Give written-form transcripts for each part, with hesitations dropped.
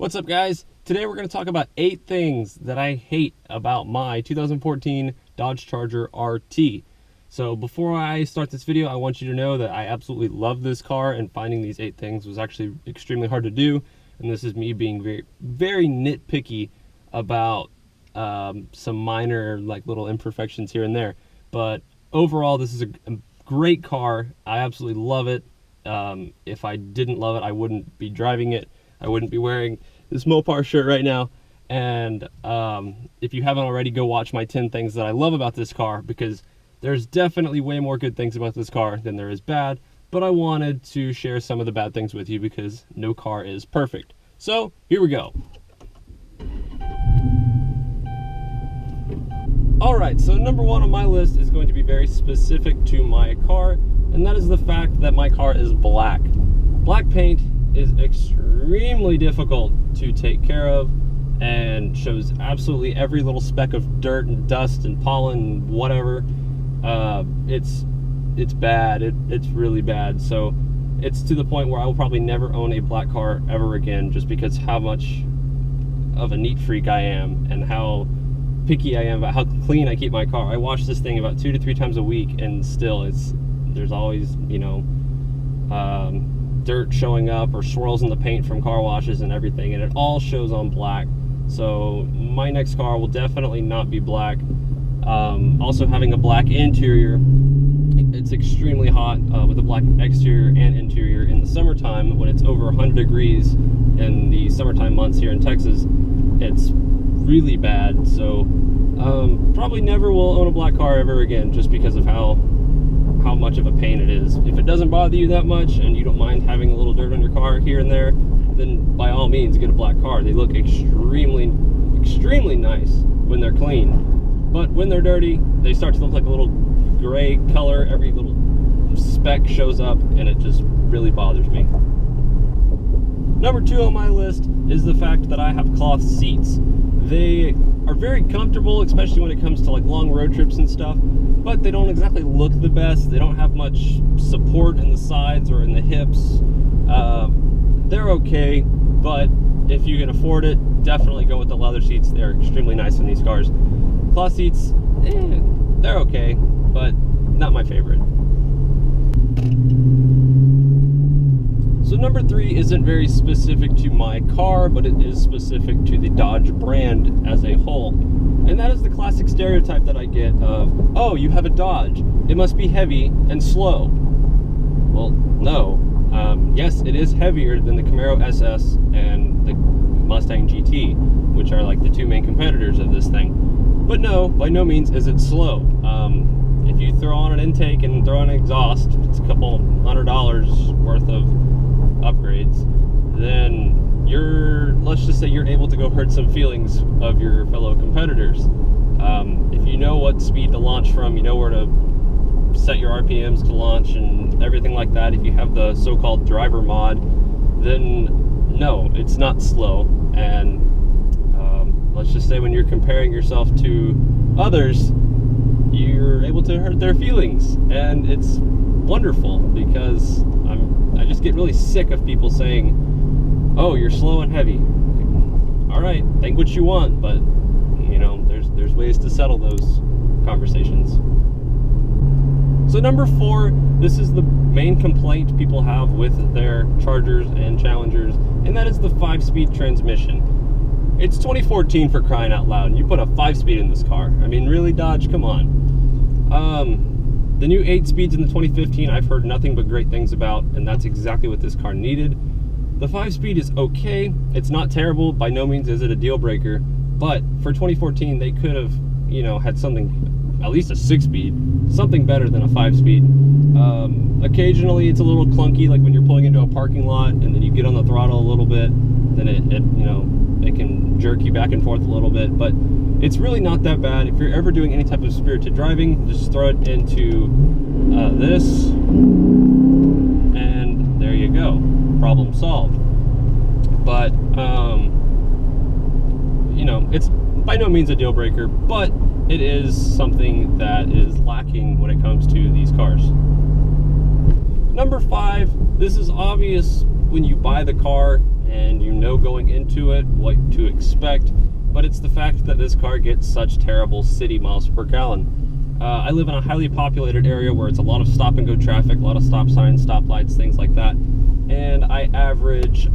What's up, guys? Today we're going to talk about 8 things that I hate about my 2014 Dodge Charger RT. So before I start this video, I want you to know that I absolutely love this car, and finding these 8 things was actually extremely hard to do. And this is me being very nitpicky about some minor little imperfections here and there. But overall, this is a great car. I absolutely love it. If I didn't love it, I wouldn't be driving it. I wouldn't be wearing this Mopar shirt right now. And if you haven't already, go watch my 10 things that I love about this car, because there's definitely way more good things about this car than there is bad. But I wanted to share some of the bad things with you because no car is perfect. So here we go. Alright, so number 1 on my list is going to be very specific to my car, and that is the fact that my car is black. Black paint is extremely difficult to take care of and shows absolutely every little speck of dirt and dust and pollen and whatever. It's bad. It's really bad. So it's to the point where I will probably never own a black car ever again, just because how much of a neat freak I am and how picky I am about how clean I keep my car. I wash this thing about 2 to 3 times a week, and still there's always, dirt showing up or swirls in the paint from car washes and everything, and it all shows on black. So my next car will definitely not be black. Also, having a black interior, it's extremely hot with a black exterior and interior in the summertime. When it's over 100 degrees in the summertime months here in Texas, it's really bad. So probably never will own a black car ever again, just because of how much of a pain it is. If it doesn't bother you that much and you don't mind having a little dirt on your car here and there, then by all means get a black car. They look extremely nice when they're clean, but when they're dirty, they start to look like a little gray color. Every little speck shows up, and it just really bothers me. Number 2 on my list is the fact that I have cloth seats. They are very comfortable, especially when it comes to long road trips and stuff, but they don't exactly look the best. They don't have much support in the sides or in the hips. They're okay, but if you can afford it, definitely go with the leather seats. They're extremely nice in these cars. Cloth seats, they're okay, but not my favorite. So number 3 isn't very specific to my car, but it is specific to the Dodge brand as a whole. And that is the classic stereotype that I get of, oh, you have a Dodge, it must be heavy and slow. Well, no. Yes, it is heavier than the Camaro SS and the Mustang GT, which are the 2 main competitors of this thing. But no, by no means is it slow. If you throw on an intake and throw on an exhaust, it's a couple $100 worth of upgrades, then let's just say you're able to go hurt some feelings of your fellow competitors. If you know what speed to launch from, you know where to set your RPMs to launch and everything like that, if you have the so-called driver mod, then no, it's not slow. And let's just say when you're comparing yourself to others, you're able to hurt their feelings, and it's wonderful, because I just get really sick of people saying, oh, you're slow and heavy. Alright, think what you want, but there's ways to settle those conversations. So number 4, this is the main complaint people have with their Chargers and Challengers, and that is the 5-speed transmission. It's 2014, for crying out loud, and you put a 5-speed in this car. I mean, really, Dodge? Come on. The new 8 speeds in the 2015, I've heard nothing but great things about, and that's exactly what this car needed. The 5-speed is okay. It's not terrible. By no means is it a deal breaker, but for 2014, they could have, had something, at least a 6-speed, something better than a 5-speed. Occasionally, it's a little clunky, like when you're pulling into a parking lot and then you get on the throttle a little bit, then it can jerk you back and forth a little bit, but it's really not that bad. If you're ever doing any type of spirited driving, just throw it into this, and there you go. Problem solved. But, it's by no means a deal breaker, but it is something that is lacking when it comes to these cars. Number 5, this is obvious when you buy the car and you know going into it expect, but it's the fact that this car gets such terrible city miles per gallon. I live in a highly populated area where it's a lot of stop and go traffic, a lot of stop signs, stop lights, things like that, and I average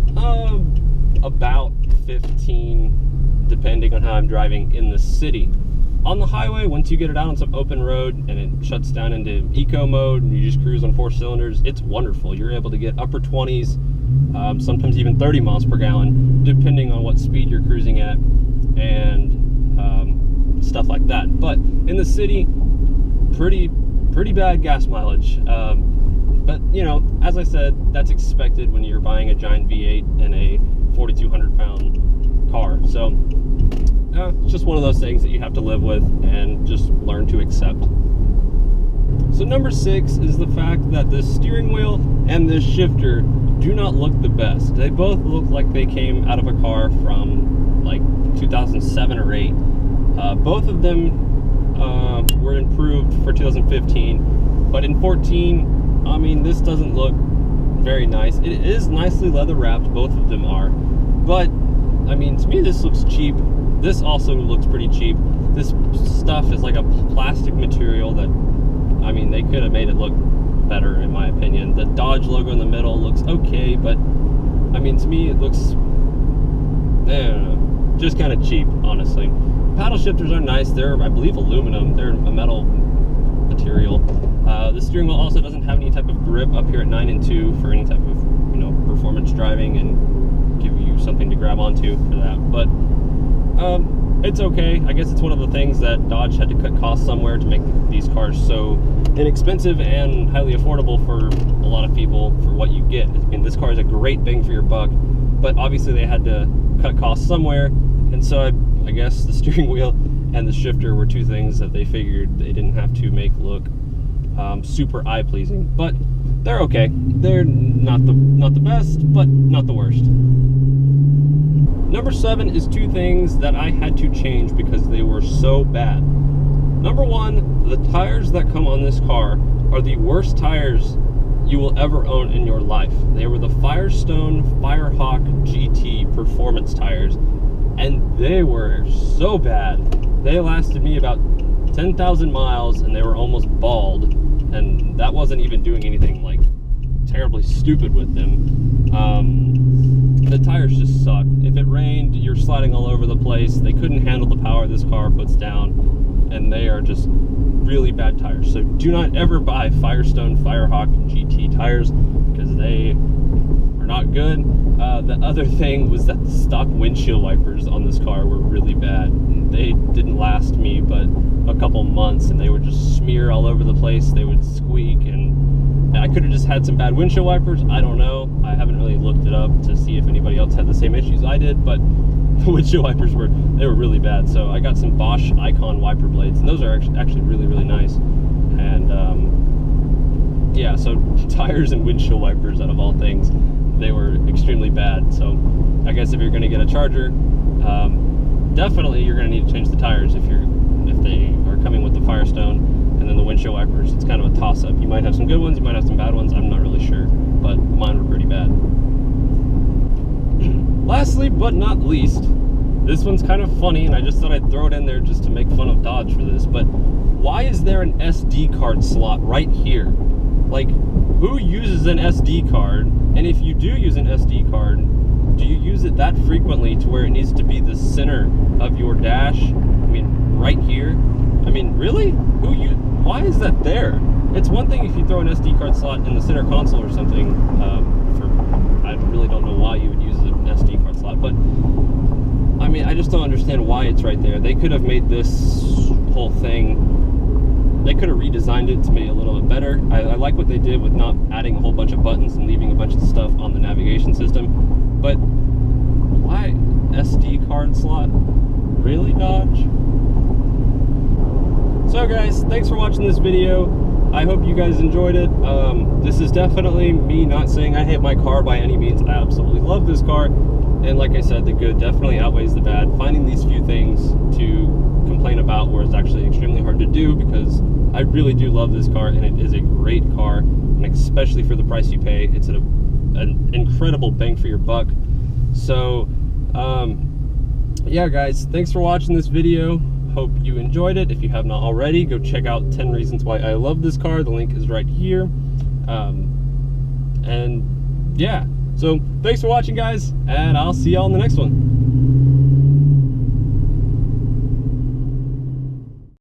about 15, depending on how I'm driving in the city. On the highway, once you get it out on some open road and it shuts down into eco mode and you just cruise on 4 cylinders, it's wonderful. You're able to get upper 20s, sometimes even 30 miles per gallon, depending on what speed you're cruising at and stuff like that. But in the city, pretty bad gas mileage. But you know, as I said, that's expected when you're buying a giant V8 in a 4,200 pound car. So it's just one of those things that you have to live with and just learn to accept. So number 6 is the fact that the steering wheel and this shifter do not look the best. They both look like they came out of a car from like 2007 or 8. Both of them were improved for 2015, but in 14, I mean, this doesn't look very nice. It is nicely leather wrapped, both of them are, but I mean, to me this looks cheap. This also looks pretty cheap. This stuff is like a plastic material that, I mean, they could have made it look better in my opinion. The Dodge logo in the middle looks okay, but I mean, to me it looks, I don't know, just kind of cheap, honestly. Paddle shifters are nice. They're, I believe, aluminum. They're a metal material. The steering wheel also doesn't have any type of grip up here at 9 and 2 for any type of, you know, performance driving and give you something to grab onto for that. But it's okay. I guess it's one of the things that Dodge had to cut costs somewhere to make these cars so inexpensive and highly affordable for a lot of people for what you get. I mean, this car is a great bang for your buck, but obviously they had to cut costs somewhere, and so I guess the steering wheel and the shifter were two things that they figured they didn't have to make look super eye-pleasing, but they're okay. They're not the best, but not the worst. Number 7 is two things that I had to change because they were so bad. Number 1, the tires that come on this car are the worst tires you will ever own in your life. They were the Firestone Firehawk GT performance tires, and they were so bad. They lasted me about 10,000 miles and they were almost bald, and that wasn't even doing anything like terribly stupid with them. The tires just suck. If it rained, you're sliding all over the place. They couldn't handle the power this car puts down, and they are just really bad tires. So do not ever buy Firestone Firehawk GT tires because they are not good. The other thing was that the stock windshield wipers on this car were really bad. They didn't last me but a couple months, and they would just smear all over the place. They would squeak, and I could have just had some bad windshield wipers. I don't know. I haven't really looked it up to see if anybody else had the same issues I did, but the windshield wipers were really bad. So I got some Bosch Icon wiper blades, and those are actually really nice. And yeah, so tires and windshield wipers, out of all things, they were extremely bad. So I guess if you're going to get a Charger, definitely you're going to need to change the tires if they are coming with the Firestone. And then the windshield wipers, it's kind of a toss-up. You might have some good ones, you might have some bad ones, I'm not really sure, but mine were pretty bad. Lastly, but not least, this one's kind of funny, and I just thought I'd throw it in there just to make fun of Dodge for this, but why is there an SD card slot right here? Like, who uses an SD card? And if you do use an SD card, do you use it that frequently to where it needs to be the center of your dash? I mean, right here? I mean, really? Why is that there? It's one thing if you throw an SD card slot in the center console or something, I really don't know why you would use an SD card slot, but I mean, I just don't understand why it's right there. They could have made this whole thing, they could have redesigned it to make it a little bit better. I like what they did with not adding a whole bunch of buttons and leaving a bunch of stuff on the navigation system, but why SD card slot? Really, Dodge? So guys, thanks for watching this video. I hope you guys enjoyed it. This is definitely me not saying I hate my car by any means. I absolutely love this car, and like I said, the good definitely outweighs the bad. Finding these few things to complain about where it's actually extremely hard to do, because I really do love this car, and it is a great car, and especially for the price you pay, it's an incredible bang for your buck. So Yeah, guys, thanks for watching this video. Hope you enjoyed it. If you have not already, go check out 10 Reasons Why I Love This Car. The link is right here. And yeah, so thanks for watching, guys, and I'll see y'all in the next one.